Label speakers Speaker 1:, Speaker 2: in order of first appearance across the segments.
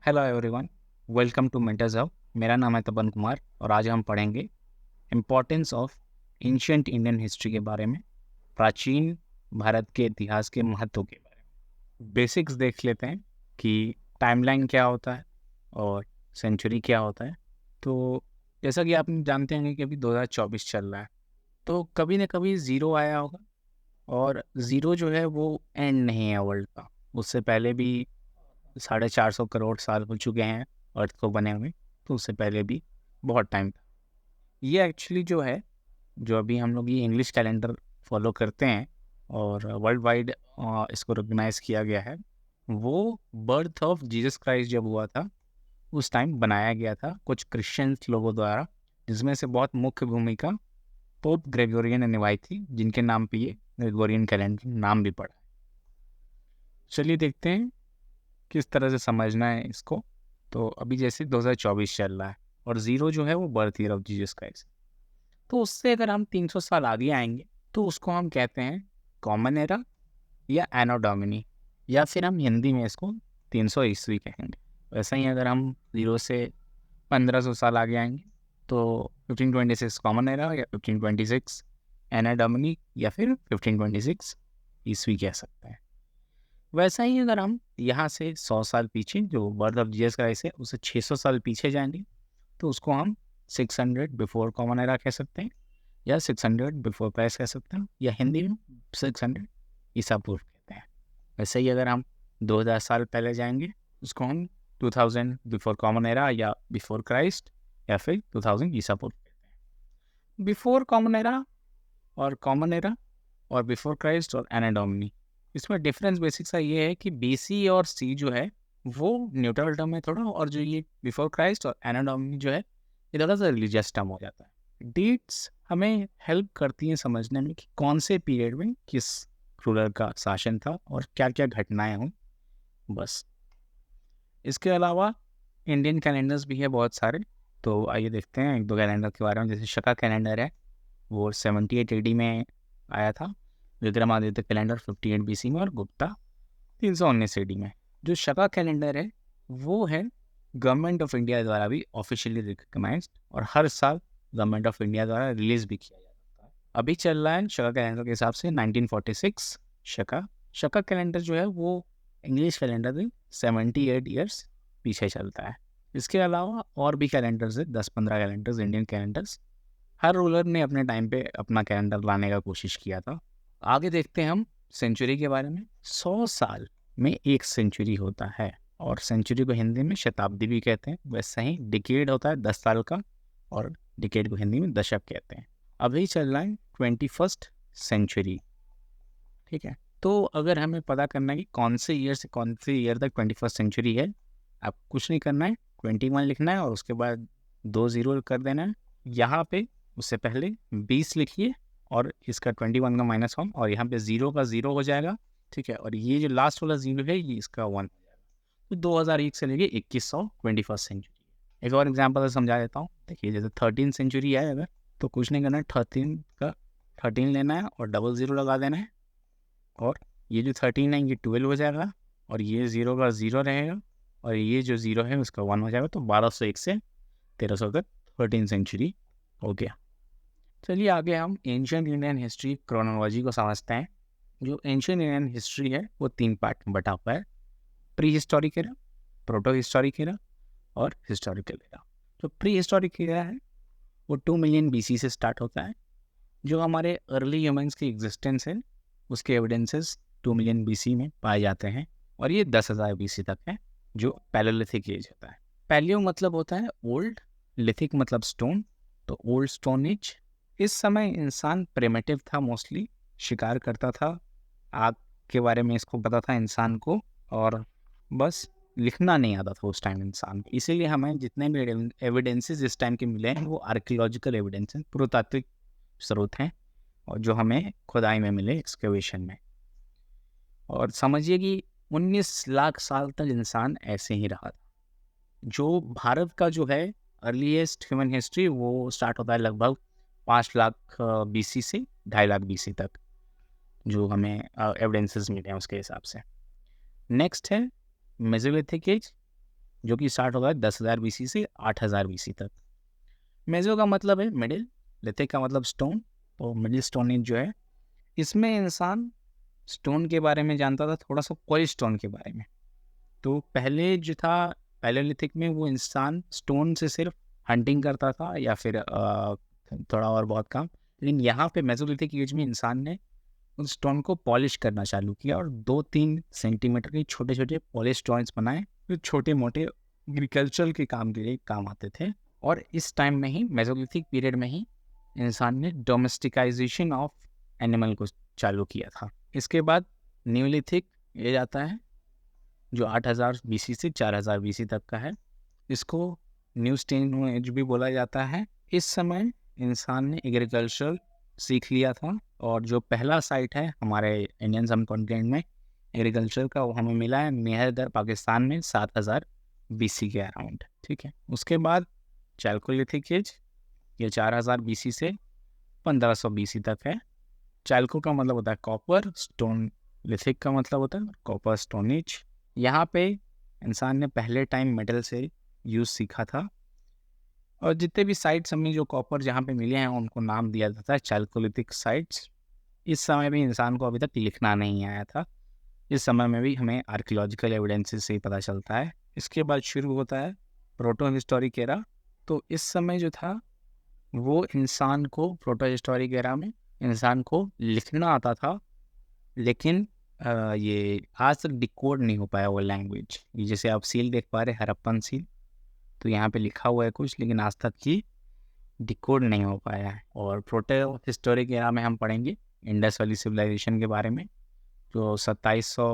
Speaker 1: Hello everyone, welcome to Mentors Hub. मेरा नाम है तपन कुमार और आज हम पढ़ेंगे importance of ancient Indian history के बारे में, प्राचीन भारत के इतिहास के महत्व के बारे में। बेसिक्स देख लेते हैं कि टाइमलाइन क्या होता है और सेंचुरी क्या होता है। तो जैसा कि आप जानते हैं कि अभी 2024 चल रहा है, तो कभी ना कभी ज़ीरो आया होगा और ज़ीरो जो है वो एंड नहीं है वर्ल्ड का। उससे पहले भी 450 करोड़ साल हो चुके हैं अर्थ को बने हुए, तो उससे पहले भी बहुत टाइम था। ये एक्चुअली जो है, जो अभी हम लोग ये इंग्लिश कैलेंडर फॉलो करते हैं और वर्ल्ड वाइड इसको रिकग्नाइज किया गया है, वो बर्थ ऑफ जीसस क्राइस्ट जब हुआ था उस टाइम बनाया गया था कुछ क्रिश्चियंस लोगों द्वारा, जिसमें से बहुत मुख्य भूमिका पोप ग्रेगोरियन ने निभाई थी, जिनके नाम पे ये ग्रेगोरियन कैलेंडर नाम भी पड़ा है। चलिए देखते हैं किस तरह से समझना है इसको। तो अभी जैसे 2024 चल रहा है और ज़ीरो जो है वो birth year of Jesus Christ, तो उससे अगर हम 300 साल आगे आएंगे तो उसको हम कहते हैं कॉमन एरा या एनो डोमिनी, या फिर हम हिंदी में इसको 300 ईस्वी कहेंगे। वैसा ही अगर हम ज़ीरो से 1500 साल आगे आएंगे तो 1526 कॉमन एरा या 1526 एनो डोमिनी या फिर 1526 ईस्वी कह सकते हैं। वैसा ही अगर हम यहाँ से 100 साल पीछे, जो बर्थ ऑफ जीसस क्राइस्ट है, उसे 600 साल पीछे जाएंगे तो उसको हम 600 बिफोर कॉमन एरा कह सकते हैं या 600 बिफोर क्राइस्ट कह सकते हैं, या हिंदी में 600 ईसा पूर्व कहते हैं। वैसे ही अगर हम 2000 साल पहले जाएंगे उसको हम 2000 बिफोर कॉमन एरा या बिफोर क्राइस्ट या फिर 2000 ईसा पूर्व कहते हैं। बिफोर कॉमन एरा और बिफोर क्राइस्ट और एना डोमिनी, इसमें डिफरेंस बेसिक सा ये है कि बीसी और सी जो है वो न्यूट्रल टर्म है थोड़ा, और जो ये बिफोर क्राइस्ट और एना डोमिनी जो है ये थोड़ा सा रिलीजियस टर्म हो जाता है। डेट्स हमें हेल्प करती हैं समझने में कि कौन से पीरियड में किस रूलर का शासन था और क्या क्या घटनाएं हुई। बस इसके अलावा इंडियन कैलेंडर्स भी है बहुत सारे, तो आइए देखते हैं एक दो कैलेंडर के बारे में। जैसे शका कैलेंडर है, वो 78 AD में आया था। विक्रमादित्य कैलेंडर 58 BC में और गुप्ता 319 AD में। जो शका कैलेंडर है वो है गवर्नमेंट ऑफ इंडिया द्वारा भी ऑफिशियली रिकग्नाइज्ड और हर साल गवर्नमेंट ऑफ इंडिया द्वारा रिलीज भी किया जाता है। अभी चल रहा है शका कैलेंडर के हिसाब से 1946 शका कैलेंडर जो है वो इंग्लिश कैलेंडर से 78 ईयर्स पीछे चलता है। इसके अलावा और भी कैलेंडर्स है, 10-15 कैलेंडर्स, इंडियन कैलेंडर्स। हर रूलर ने अपने टाइम पे अपना कैलेंडर लाने का कोशिश किया था। आगे देखते हैं हम सेंचुरी के बारे में। 100 साल में एक सेंचुरी होता है और सेंचुरी को हिंदी में शताब्दी भी कहते हैं। वैसे ही डिकेड होता है 10 साल का, और डिकेड को हिंदी में दशक कहते हैं। अभी चल रहा है 21st सेंचुरी, ठीक है। तो अगर हमें पता करना है कि कौन से ईयर से कौन से ईयर तक 21st सेंचुरी है, आप कुछ नहीं करना है, 21 लिखना है और उसके बाद 2 0 कर देना है। यहाँ पे उससे पहले 20 लिखिए और इसका 21 का -1 और यहाँ पे 0 का 0 हो जाएगा, ठीक है। और ये जो लास्ट वाला 0 है ये इसका 1 हो जाएगा। तो 2001 से लेके 2100 21st सेंचुरी। एक और एग्जाम्पल समझा देता हूँ। देखिए जैसे 13 सेंचुरी है अगर, तो कुछ नहीं करना है, 13 लेना है और 00 लगा देना है, और ये जो 13 है ये 12 हो जाएगा, और ये 0 का 0 रहेगा, और ये जो 0 है उसका 1 हो जाएगा। तो 1201 से 1300 तक 13 सेंचुरी हो गया। चलिए आगे हम एंशिएंट इंडियन हिस्ट्री क्रोनोलॉजी को समझते हैं। जो एंशिएंट इंडियन हिस्ट्री है वो 3 पार्ट में बटा हुआ है: pre historic era, proto historic era और हिस्टोरिकल एरा। जो प्री हिस्टोरिक एरा है वो 2 मिलियन BC से स्टार्ट होता है। जो हमारे अर्ली ह्यूमंस की एग्जिस्टेंस है उसके एविडेंसेस 2 मिलियन BC में पाए जाते हैं, और ये 10,000 BC तक है, जो पैलेलिथिक एज होता है। पैलियो मतलब होता है ओल्ड, लिथिक मतलब स्टोन, तो ओल्ड स्टोन एज। इस समय इंसान प्रिमिटिव था, मोस्टली शिकार करता था। आग के बारे में इसको पता था इंसान को, और बस लिखना नहीं आता था उस टाइम इंसान को। इसीलिए हमें जितने भी एविडेंसेस इस टाइम के मिले हैं वो आर्कियोलॉजिकल एविडेंस हैं, पुरातात्विक स्रोत हैं, और जो हमें खुदाई में मिले एक्सकेवेशन में। और समझिए कि 19 लाख साल तक इंसान ऐसे ही रहा था। जो भारत का जो है अर्लीस्ट ह्यूमन हिस्ट्री वो स्टार्ट होता है लगभग 5 लाख BC से 2.5 लाख BC तक, जो हमें एविडेंसेस मिले हैं उसके हिसाब से। नेक्स्ट है मेसोलिथिक एज, जो कि स्टार्ट होगा 10,000 BC से 8,000 BC तक। मेजो का मतलब है मिडिल, लिथिक का मतलब स्टोन, तो मिडिल स्टोन एज जो है इसमें इंसान स्टोन के बारे में जानता था, थोड़ा सा कोई स्टोन के बारे में। तो पहले जो था पैलेलिथिक में वो इंसान स्टोन से सिर्फ हंटिंग करता था या फिर थोड़ा और बहुत काम। लेकिन यहाँ पे मेसोलिथिक एज में इंसान ने उस स्टोन को पॉलिश करना चालू किया और 2-3 सेंटीमीटर के छोटे छोटे पॉलिश स्टोन्स बनाए जो छोटे मोटे एग्रीकल्चर के काम के लिए काम आते थे। और इस टाइम में ही मेसोलिथिक पीरियड में ही इंसान ने डोमेस्टिकाइजेशन ऑफ एनिमल को चालू किया था। इसके बाद न्यूलिथिक एज आता है जो 8,000 BC से 4,000 BC तक का है। इसको न्यू स्टेन एज भी बोला जाता है। इस समय इंसान ने एग्रीकल्चर सीख लिया था और जो पहला साइट है हमारे इंडियन सबकॉन्टिनेंट में एग्रीकल्चर का वो हमें मिला है मेहरदर पाकिस्तान में 7,000 BC के अराउंड। ठीक है, उसके बाद चैल्कोलिथिक एज, ये 4,000 BC से 1,500 BC तक है। चैल्को का मतलब होता है कॉपर, स्टोन लिथिक का मतलब होता है कॉपर स्टोन एज। यहाँ पे इंसान ने पहले टाइम मेटल से यूज़ सीखा था और जितने भी साइट्स हमें जो कॉपर जहाँ पे मिले हैं उनको नाम दिया जाता है चैल्कोलिथिक साइट्स। इस समय भी इंसान को अभी तक लिखना नहीं आया था, इस समय में भी हमें आर्कियोलॉजिकल एविडेंसेस से ही पता चलता है। इसके बाद शुरू होता है प्रोटो हिस्टोरिक एरा। तो इस समय जो था वो इंसान को प्रोटो हिस्टोरिक एरा में इंसान को लिखना आता था, लेकिन ये आज तक डिकोड नहीं हो पाया वो लैंग्वेज। ये जैसे आप सील देख पा रहे हड़प्पन सील, तो यहाँ पे लिखा हुआ है कुछ लेकिन आज तक ही डिकोड नहीं हो पाया है। और प्रोटो हिस्टोरिक एरा में हम पढ़ेंगे इंडस वैली सिविलाइजेशन के बारे में जो 2700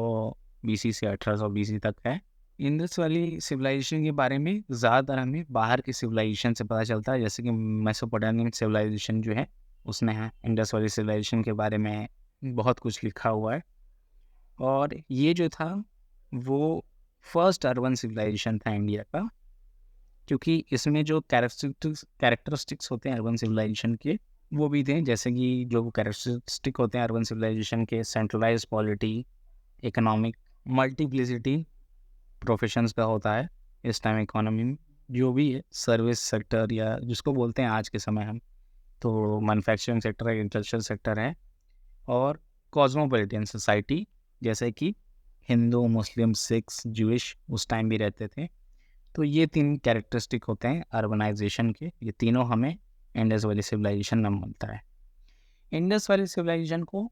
Speaker 1: BC से 1800 BC तक है। इंडस वैली सिविलाइजेशन के बारे में ज़्यादातर हमें बाहर की सिविलाइजेशन से पता चलता है, जैसे कि मेसोपोटामियन सिविलाइजेशन जो है उसने है इंडस वैली सिविलाइजेशन के बारे में बहुत कुछ लिखा हुआ है। और ये जो था वो फर्स्ट अर्बन सिविलाइजेशन था इंडिया का, क्योंकि इसमें जो कैरेक्टरिस्टिक्स होते हैं अर्बन सिविलाइजेशन के वो भी थे, जैसे कि जो कैरेक्टरिस्टिक होते हैं अर्बन सिविलाइजेशन के centralise polity, economic multiplicity professions का होता है इस टाइम इकोनॉमी में, जो भी है सर्विस सेक्टर या जिसको बोलते हैं आज के समय हम तो मैन्युफैक्चरिंग सेक्टर है, इंडस्ट्रियल सेक्टर है, और कॉस्मोपॉलिटन सोसाइटी जैसे कि हिंदू, मुस्लिम, सिख्स, ज्यूइश उस टाइम भी रहते थे। तो ये 3 कैरेक्टरिस्टिक होते हैं अर्बनाइजेशन के, ये तीनों हमें इंडस वैली सिविलाइजेशन नाम मिलता है। इंडस वैली सिविलाइजेशन को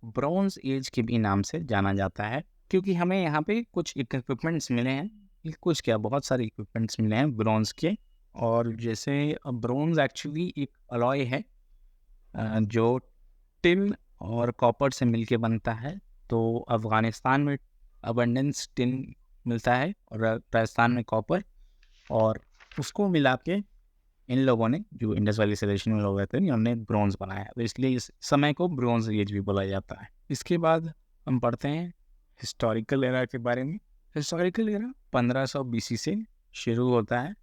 Speaker 1: ब्रॉन्ज एज के भी नाम से जाना जाता है, क्योंकि हमें यहाँ पे कुछ इक्विपमेंट्स मिले हैं, कुछ क्या बहुत सारे इक्विपमेंट्स मिले हैं ब्रॉन्ज के। और जैसे ब्रॉन्ज एक्चुअली एक अलॉय है जो टिन और कॉपर से मिलके बनता है। तो अफ़गानिस्तान में अबंडेंस टिन मिलता है और राजस्थान में कॉपर, और उसको मिला के इन लोगों ने जो इंडस वैली सिविलाइजेशन में लोग रहते हैं उन्होंने ब्रॉन्ज बनाया, तो इसलिए इस समय को ब्रॉन्ज एज भी बोला जाता है। इसके बाद हम पढ़ते हैं हिस्टोरिकल एरा के बारे में। हिस्टोरिकल एरा 1500 BC से शुरू होता है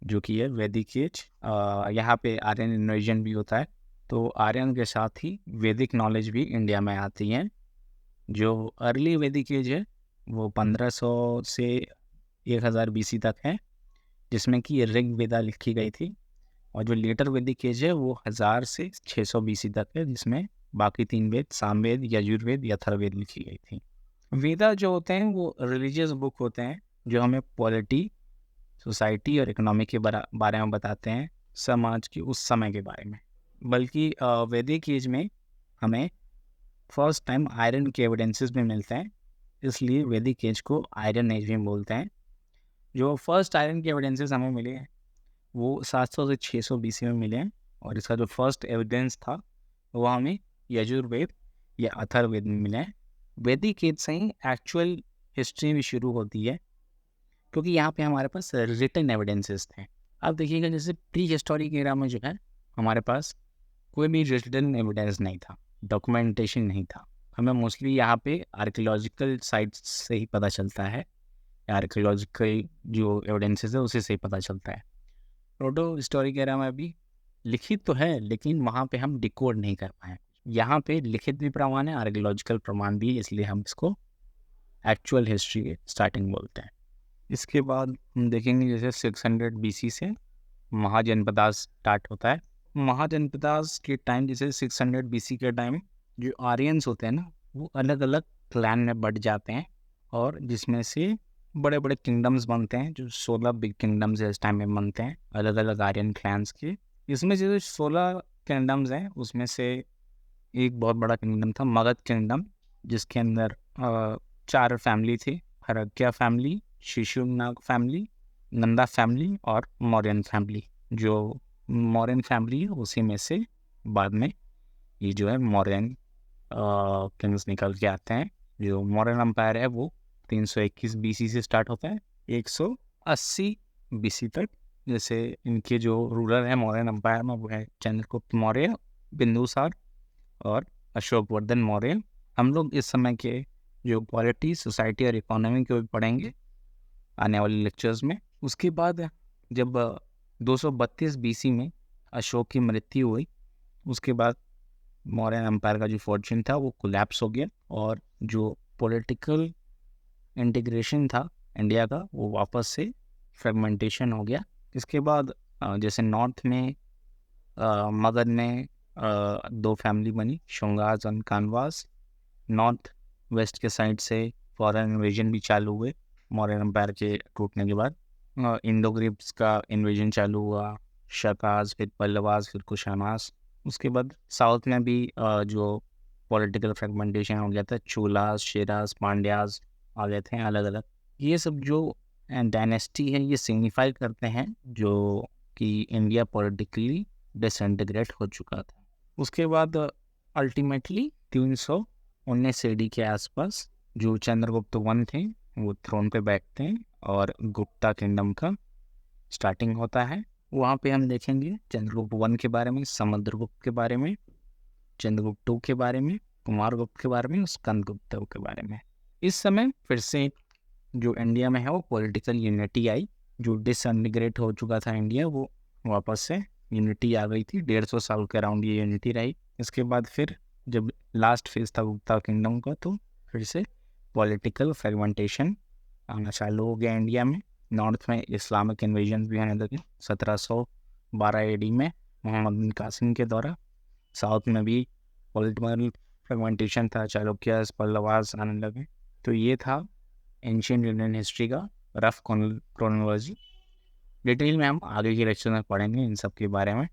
Speaker 1: जो कि है वैदिक एज। यहाँ पे आर्यन इन्वेजन भी होता है, तो आर्यन के साथ ही वैदिक नॉलेज भी इंडिया में आती है। जो अर्ली वैदिक एज है वो 1500 से 1000 BC तक है, जिसमें कि ऋग वेदा लिखी गई थी। और जो लेटर वैदिक एज है वो 1000 से 600 BC तक है, जिसमें बाकी 3 वेद सामवेद, यजुर्वेद, अथर्ववेद लिखी गई थी। वेदा जो होते हैं वो रिलीजियस बुक होते हैं जो हमें पॉलिटी, सोसाइटी और इकोनॉमी के बारे में बताते हैं, समाज की उस समय के बारे में। बल्कि वैदिक एज में हमें फर्स्ट टाइम आयरन के एविडेंसेस भी मिलते हैं, इसलिए वैदिक एज को आयरन एज भी बोलते हैं। जो फर्स्ट आयरन के एविडेंसेस हमें मिले हैं वो 700 से 600 BC में मिले हैं, और इसका जो फर्स्ट एविडेंस था वो हमें यजुर्वेद या अथर्ववेद में मिले हैं। वैदिक एज से ही एक्चुअल हिस्ट्री भी शुरू होती है, क्योंकि यहाँ पे हमारे पास रिटन एविडेंसेस थे। अब देखिएगा जैसे प्री हिस्टोरिक एरा में जो है हमारे पास कोई भी रिटन एविडेंस नहीं था, डॉक्यूमेंटेशन नहीं था। हमें मोस्टली यहाँ पे आर्कियोलॉजिकल साइट्स से ही पता चलता है, आर्कियोलॉजिकल जो एविडेंसेस है उसी से ही पता चलता है। प्रोटो हिस्टोरिक एरा में भी लिखित तो है लेकिन वहाँ पे हम डिकोड नहीं कर पाए। यहाँ पे लिखित भी प्रमाण है, आर्कियोलॉजिकल प्रमाण भी, इसलिए हम इसको एक्चुअल हिस्ट्री के स्टार्टिंग बोलते हैं। इसके बाद हम देखेंगे जैसे 600 BC से महाजनपदास स्टार्ट होता है। महाजनपदास के टाइम जैसे 600 BC के टाइम जो आर्यंस होते हैं ना, वो अलग अलग क्लैन में बढ़ जाते हैं और जिसमें से बड़े बड़े किंगडम्स बनते हैं, जो 16 बिग किंगडम्स इस टाइम में बनते हैं अलग अलग आर्यन क्लैंस के। इसमें जो 16 किंगडम्स हैं उसमें से एक बहुत बड़ा किंगडम था मगध किंगडम, जिसके अंदर 4 फैमिली थी, हरक्या family, Shishunaga family, Nanda family और मौर्यन फैमिली। जो मौर्यन फैमिली है उसी में से बाद में ये जो है मौर्यन किंग्स निकल के आते हैं। जो मौर्यन एम्पायर है वो 321 BC से स्टार्ट होता है 180 BC तक। जैसे इनके जो रूलर है मौर्यन एम्पायर में वो है चंद्रगुप्त मौर्य, बिंदुसार और अशोकवर्धन मौर्य। हम लोग इस समय के जो पॉलिटी, सोसाइटी और इकोनॉमी के भी पढ़ेंगे आने वाले लेक्चर्स में। उसके बाद जब 232 BC में अशोक की मृत्यु हुई, उसके बाद मौर्यन एम्पायर का जो फॉर्चून था वो कोलैप्स हो गया और जो पॉलिटिकल इंटीग्रेशन था इंडिया का वो वापस से फ्रेगमेंटेशन हो गया। इसके बाद जैसे नॉर्थ में मगध में 2 फैमिली बनी, शुंगास और कानवास। नॉर्थ वेस्ट के साइड से फॉरेन इन्वेजन भी चालू हुए मौर्यन एम्पायर के टूटने के बाद। इंडो ग्रीक्स का इन्वेजन चालू हुआ, शकास, फिर पल्लवास, फिर कुशानास। उसके बाद साउथ में भी जो पॉलिटिकल फ्रेगमेंटेशन हो गया था, चोलास, शेरास, पांड्यास आ गए थे अलग अलग। ये सब जो डायनेस्टी है ये सिग्निफाई करते हैं जो कि इंडिया पॉलिटिकली डिसइंटीग्रेट हो चुका था। उसके बाद अल्टीमेटली 319 AD के आसपास जो चंद्रगुप्त वन थे वो थ्रोन पे बैठते हैं और गुप्ता किंगडम का स्टार्टिंग होता है। वहाँ पे हम देखेंगे चंद्रगुप्त वन के बारे में, समुद्रगुप्त के बारे में, चंद्रगुप्त टू के बारे में, कुमारगुप्त के बारे में, स्कंदगुप्त के बारे में। इस समय फिर से जो इंडिया में है वो पॉलिटिकल यूनिटी आई। जो डिसइंटीग्रेट हो चुका था इंडिया वो वापस से यूनिटी आ गई थी। 150 साल के अराउंड ये यूनिटी रही। इसके बाद फिर जब लास्ट फेज था गुप्ता किंगडम का तो फिर से पॉलिटिकल फ्रेगमेंटेशन आना चालू हो गया इंडिया में। नॉर्थ में इस्लामिक इन्वेजन भी आने लगे 1712 AD में मोहम्मद बिन कासिम के द्वारा। साउथ में भी पॉलिटिकल फ्रेगमेंटेशन था, चालुक्यास, पल्लवास आने लगे। तो ये था एंशिएंट इंडियन हिस्ट्री का रफ क्रोनोलॉजी। डिटेल में हम आगे के लेक्चर में पढ़ेंगे इन सब के बारे में।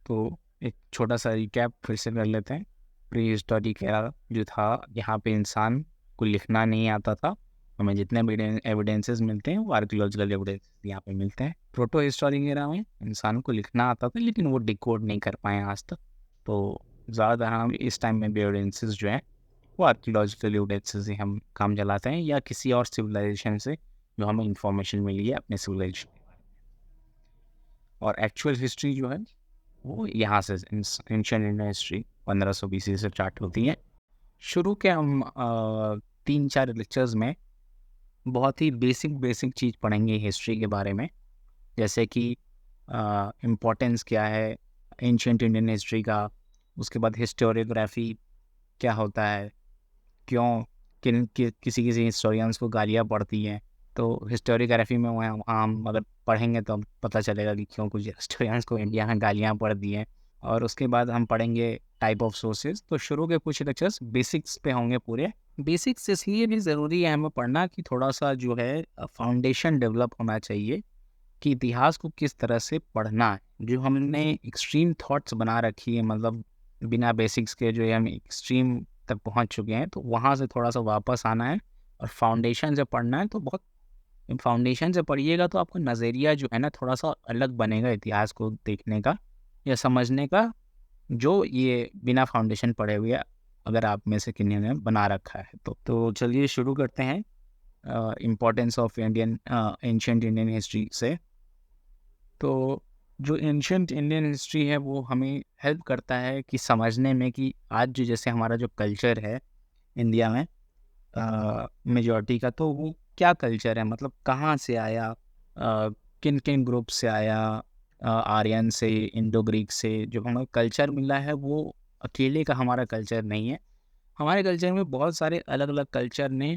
Speaker 1: तो एक छोटा सा रिकैप फिर से कर लेते हैं। प्री हिस्टोरिक एरा जो था, यहाँ पे इंसान को लिखना नहीं आता था। हमें जितने भी एविडेंसेस मिलते हैं वो आर्कियोलॉजिकल एविडेंसेस यहाँ पे मिलते हैं। प्रोटो हिस्टोरिक एरा में इंसान को लिखना आता था लेकिन वो डिकोड नहीं कर पाए आज तक। तो ज़्यादातर हम इस टाइम में भी एविडेंसेस जो हैं वो आर्कियोलॉजिकल एविडेंसेस से हम काम चलाते हैं या किसी और सिविलाइजेशन से जो हमें इंफॉर्मेशन मिली है अपने सिविलाइजेशन। और एक्चुअल हिस्ट्री जो है वो यहाँ से एंशिएंट इंडियन हिस्ट्री 1500 BC से स्टार्ट होती है। शुरू के हम 3-4 लेक्चर्स में बहुत ही बेसिक चीज़ पढ़ेंगे हिस्ट्री के बारे में, जैसे कि इम्पोर्टेंस क्या है एंशिएंट इंडियन हिस्ट्री का। उसके बाद हिस्टोरियोग्राफी क्या होता है, क्यों किसी हिस्टोरियंस को गालियाँ पड़ती हैं। तो हिस्टोरियोग्राफी में वहाँ हम अगर पढ़ेंगे तो पता चलेगा कि क्यों कुछ हिस्टोरियंस को इंडिया में गालियाँ पड़ती हैं। और उसके बाद हम पढ़ेंगे टाइप ऑफ सोर्सेज। तो शुरू के कुछ लेक्चर्स बेसिक्स पे होंगे पूरे। बेसिक्स इसलिए भी ज़रूरी है हमें पढ़ना कि थोड़ा सा जो है फाउंडेशन डेवलप होना चाहिए कि इतिहास को किस तरह से पढ़ना है। जो हमने एक्सट्रीम थॉट्स बना रखी है, मतलब बिना बेसिक्स के जो है हम एक्सट्रीम तक पहुंच चुके हैं, तो वहाँ से थोड़ा सा वापस आना है और फाउंडेशन से पढ़ना है। तो बहुत फाउंडेशन से पढ़िएगा तो आपका नज़रिया जो है ना थोड़ा सा अलग बनेगा इतिहास को देखने का या समझने का, जो ये बिना फाउंडेशन पढ़े हुए अगर आप में से किन्हीं ने बना रखा है। तो चलिए शुरू करते हैं importance of ancient Indian history से। तो जो एंशिएंट इंडियन हिस्ट्री है वो हमें हेल्प करता है कि समझने में कि आज जो जैसे हमारा जो कल्चर है इंडिया में मेजॉरिटी का, तो वो क्या कल्चर है, मतलब कहाँ से आया, किन किन ग्रुप से आया, आर्यन से, इंडो ग्रीक से। जो हमें कल्चर मिला है वो अकेले का हमारा कल्चर नहीं है। हमारे कल्चर में बहुत सारे अलग अलग कल्चर ने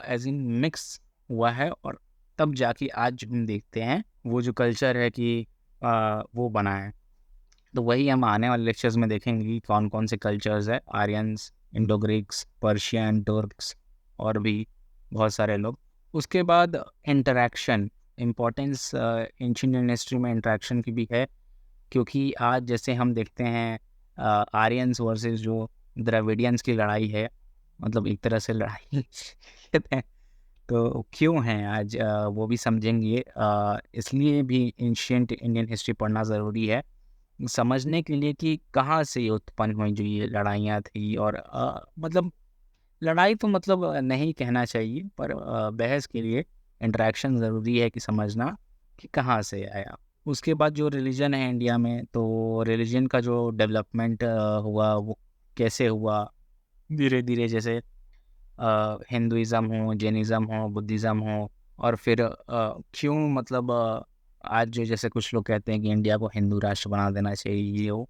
Speaker 1: एज इन मिक्स हुआ है और तब जाके आज हम देखते हैं वो जो कल्चर है कि वो बना है। तो वही हम आने वाले लेक्चर्स में देखेंगे कि कौन कौन से कल्चर्स है, Aryans, Indo Greeks, Persian, Turks और भी बहुत सारे लोग। उसके बाद interaction, importance ancient Indian history में इंटरेक्शन की भी है, क्योंकि आज जैसे हम देखते हैं आर्यंस वर्सेस जो द्रविडियंस की लड़ाई है, मतलब एक तरह से लड़ाई कहते हैं, तो क्यों है आज वो भी समझेंगे। इसलिए भी एंशिएंट इंडियन हिस्ट्री पढ़ना ज़रूरी है समझने के लिए कि कहाँ से ये उत्पन्न हुई जो ये लड़ाइयाँ थी। और मतलब लड़ाई तो मतलब नहीं कहना चाहिए, पर बहस के लिए इंटरेक्शन ज़रूरी है कि समझना कि कहाँ से आया। उसके बाद जो रिलीजन है इंडिया में, तो रिलीजन का जो डेवलपमेंट हुआ वो कैसे हुआ धीरे धीरे, जैसे हिंदुइज़्म हो, जैनिज़्म हो, बुद्धिज़्म हो, और फिर क्यों मतलब आज जो जैसे कुछ लोग कहते हैं कि इंडिया को हिंदू राष्ट्र बना देना चाहिए ये हो,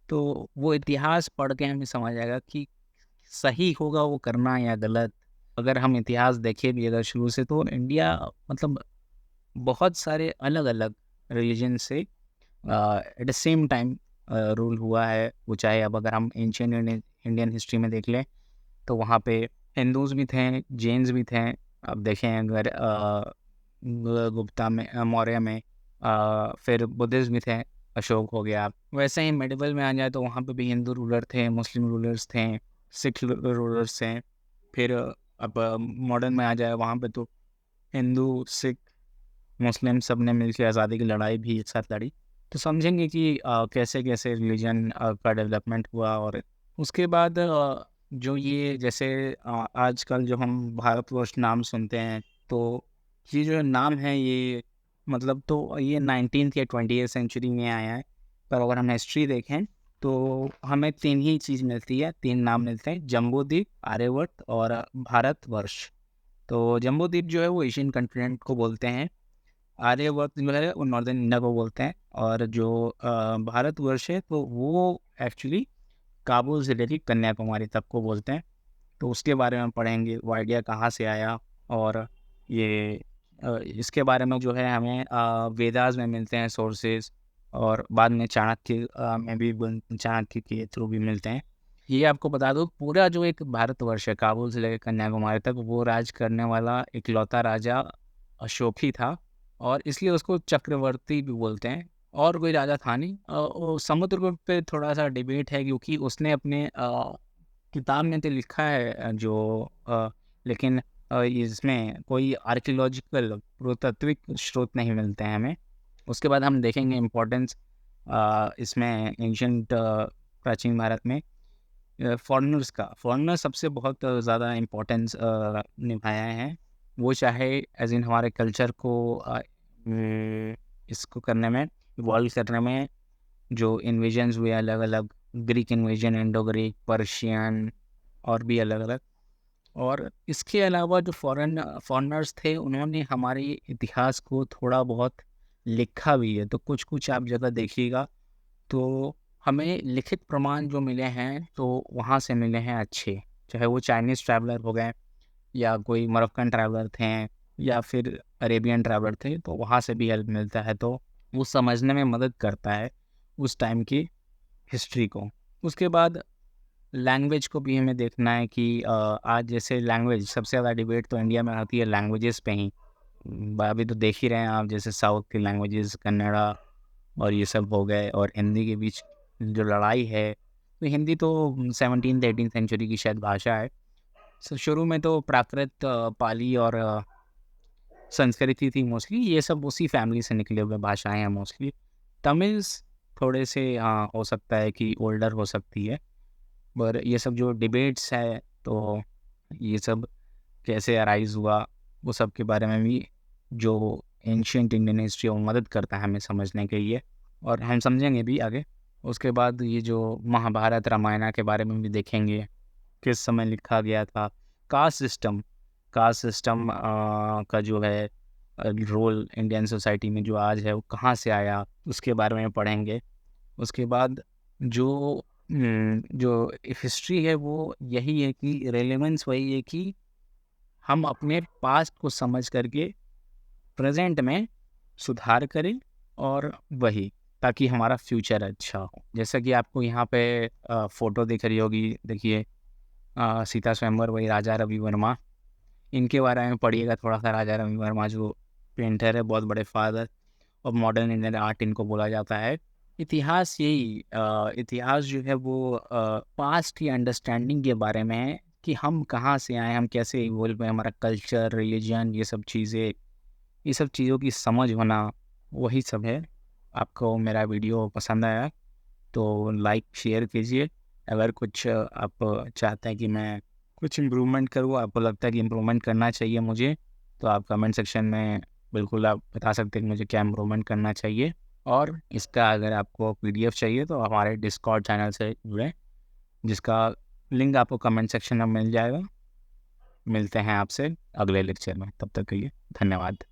Speaker 1: तो वो इतिहास पढ़ के हमें समझ आएगा कि सही होगा वो करना या गलत। अगर हम इतिहास देखें भी अगर शुरू से, तो इंडिया मतलब बहुत सारे अलग-अलग रिलीजन से at the same time rule हुआ है। वो चाहे अब अगर हम एंशिएंट इंडियन इंडियन हिस्ट्री में देख लें, तो वहाँ पे हिंदूज़ भी थे, जैन्स भी थे। अब देखें अगर गुप्ता में, मौर्य में, फिर बुद्धिस्ट भी थे, अशोक हो गया। वैसे ही मिडिवल में आ जाए तो वहाँ पे भी हिंदू रूलर थे, मुस्लिम रूलर्स थे, सिख रूलर्स थे। फिर अब मॉडर्न में आ जाए वहाँ पे तो हिंदू, सिख, मुस्लिम सब ने मिलकर आज़ादी की लड़ाई भी एक साथ लड़ी। तो समझेंगे कि कैसे कैसे रिलीजन का डेवलपमेंट हुआ। और उसके बाद जो ये जैसे आजकल जो हम भारतवर्ष नाम सुनते हैं, तो ये जो नाम है ये मतलब तो ये 19th या 20th सेंचुरी में आया है। पर अगर हम हिस्ट्री देखें तो हमें 3 ही चीज़ मिलती है, 3 नाम मिलते हैं, जम्बूद्वीप, आर्यवर्त और भारतवर्ष। तो जम्बूद्वीप जो है वो एशियन कॉन्टिनेंट को बोलते हैं, आर्यवर्त जो है वो नॉर्दर्न इंडिया को बोलते हैं, और जो भारतवर्ष है तो वो एक्चुअली काबुल से लेकर कन्याकुमारी तक को बोलते हैं। तो उसके बारे में पढ़ेंगे, वो आइडिया कहाँ से आया। और ये इसके बारे में जो है हमें वेदास में मिलते हैं सोर्सेज, और बाद में चाणक्य में भी चाणक्य के थ्रू भी मिलते हैं। ये आपको बता दूँ, पूरा जो एक भारतवर्ष है काबुल से लेकर कन्याकुमारी तक, वो राज करने वाला इकलौता राजा अशोक ही था, और इसलिए उसको चक्रवर्ती भी बोलते हैं। और कोई राजा था नहीं। वो समुद्रगुप्त पे थोड़ा सा डिबेट है, क्योंकि उसने अपने किताब में तो लिखा है लेकिन इसमें कोई आर्कियोलॉजिकल पुरातात्विक स्रोत नहीं मिलते हैं हमें। उसके बाद हम देखेंगे इम्पोर्टेंस इसमें एंशंट प्राचीन भारत में फॉरेनर सबसे बहुत ज़्यादा इम्पोर्टेंस निभाया है। वो चाहे एज इन हमारे कल्चर को इसको करने में, इवॉल्व करने में, जो इन्वेजन्स हुए अलग अलग, Greek invasion, Indo Greek, Persian और भी अलग अलग। और इसके अलावा जो फॉरेनर्स थे उन्होंने हमारे इतिहास को थोड़ा बहुत लिखा भी है। तो कुछ कुछ आप जगह देखिएगा तो हमें लिखित प्रमाण जो मिले हैं तो वहाँ से मिले हैं अच्छे, चाहे वो चाइनीज़ ट्रैवलर हो गए या कोई मोरक्कन ट्रैवलर थे या फिर अरेबियन ट्रैवलर थे, तो वहाँ से भी हेल्प मिलता है। तो वो समझने में मदद करता है उस टाइम की हिस्ट्री को। उसके बाद लैंग्वेज को भी हमें देखना है कि आज जैसे लैंग्वेज सबसे ज़्यादा डिबेट तो इंडिया में आती है लैंग्वेजेस पे ही। अभी तो देख ही रहे हैं आप, जैसे साउथ की लैंग्वेजेस कन्नड़ा और ये सब हो गए, और हिंदी के बीच जो लड़ाई है, तो हिंदी तो 17th 18th सेंचुरी की शायद भाषा है। शुरू में तो प्राकृत, पाली और संस्कृत ही थी मोस्टली। ये सब उसी फैमिली से निकले हुए भाषाएं हैं मोस्टली। तमिल्स थोड़े से हो सकता है कि ओल्डर हो सकती है, पर ये सब जो डिबेट्स है तो ये सब कैसे अराइज हुआ वो सब के बारे में भी जो एंशियंट इंडियन हिस्ट्री है वो मदद करता है हमें समझने के लिए, और हम समझेंगे भी आगे। उसके बाद ये जो महाभारत रामायण के बारे में भी देखेंगे, किस समय लिखा गया था। कास्ट सिस्टम का जो है रोल इंडियन सोसाइटी में जो आज है वो कहाँ से आया, उसके बारे में पढ़ेंगे। उसके बाद जो हिस्ट्री है वो यही है कि रेलेवेंस वही है कि हम अपने पास्ट को समझ करके प्रेजेंट में सुधार करें और वही ताकि हमारा फ्यूचर अच्छा हो। जैसा कि आपको यहाँ पे फ़ोटो दिख रही होगी, देखिए सीता स्वयंवर वही राजा रवि वर्मा, इनके बारे में पढ़िएगा थोड़ा सा। राजा रवि वर्मा जो पेंटर है, बहुत बड़े फादर और मॉडर्न इंडियन आर्ट इनको बोला जाता है। इतिहास यही इतिहास जो है वो पास्ट की अंडरस्टैंडिंग के बारे में है कि हम कहाँ से आए, हम कैसे इवोल्व हुए, हमारा कल्चर, रिलीजन, ये सब चीज़ें, ये सब चीज़ों की समझ होना, वही सब है। आपको मेरा वीडियो पसंद आया तो लाइक शेयर कीजिए। अगर कुछ आप चाहते हैं कि मैं कुछ इम्प्रूवमेंट करूँ, आपको लगता है कि इम्प्रूवमेंट करना चाहिए मुझे, तो आप कमेंट सेक्शन में बिल्कुल आप बता सकते हैं कि मुझे क्या इम्प्रूवमेंट करना चाहिए। और इसका अगर आपको पीडीएफ चाहिए तो हमारे डिस्कॉर्ड चैनल से जुड़ें, जिसका लिंक आपको कमेंट सेक्शन में मिल जाएगा। मिलते हैं आपसे अगले लेक्चर में, तब तक के लिए धन्यवाद।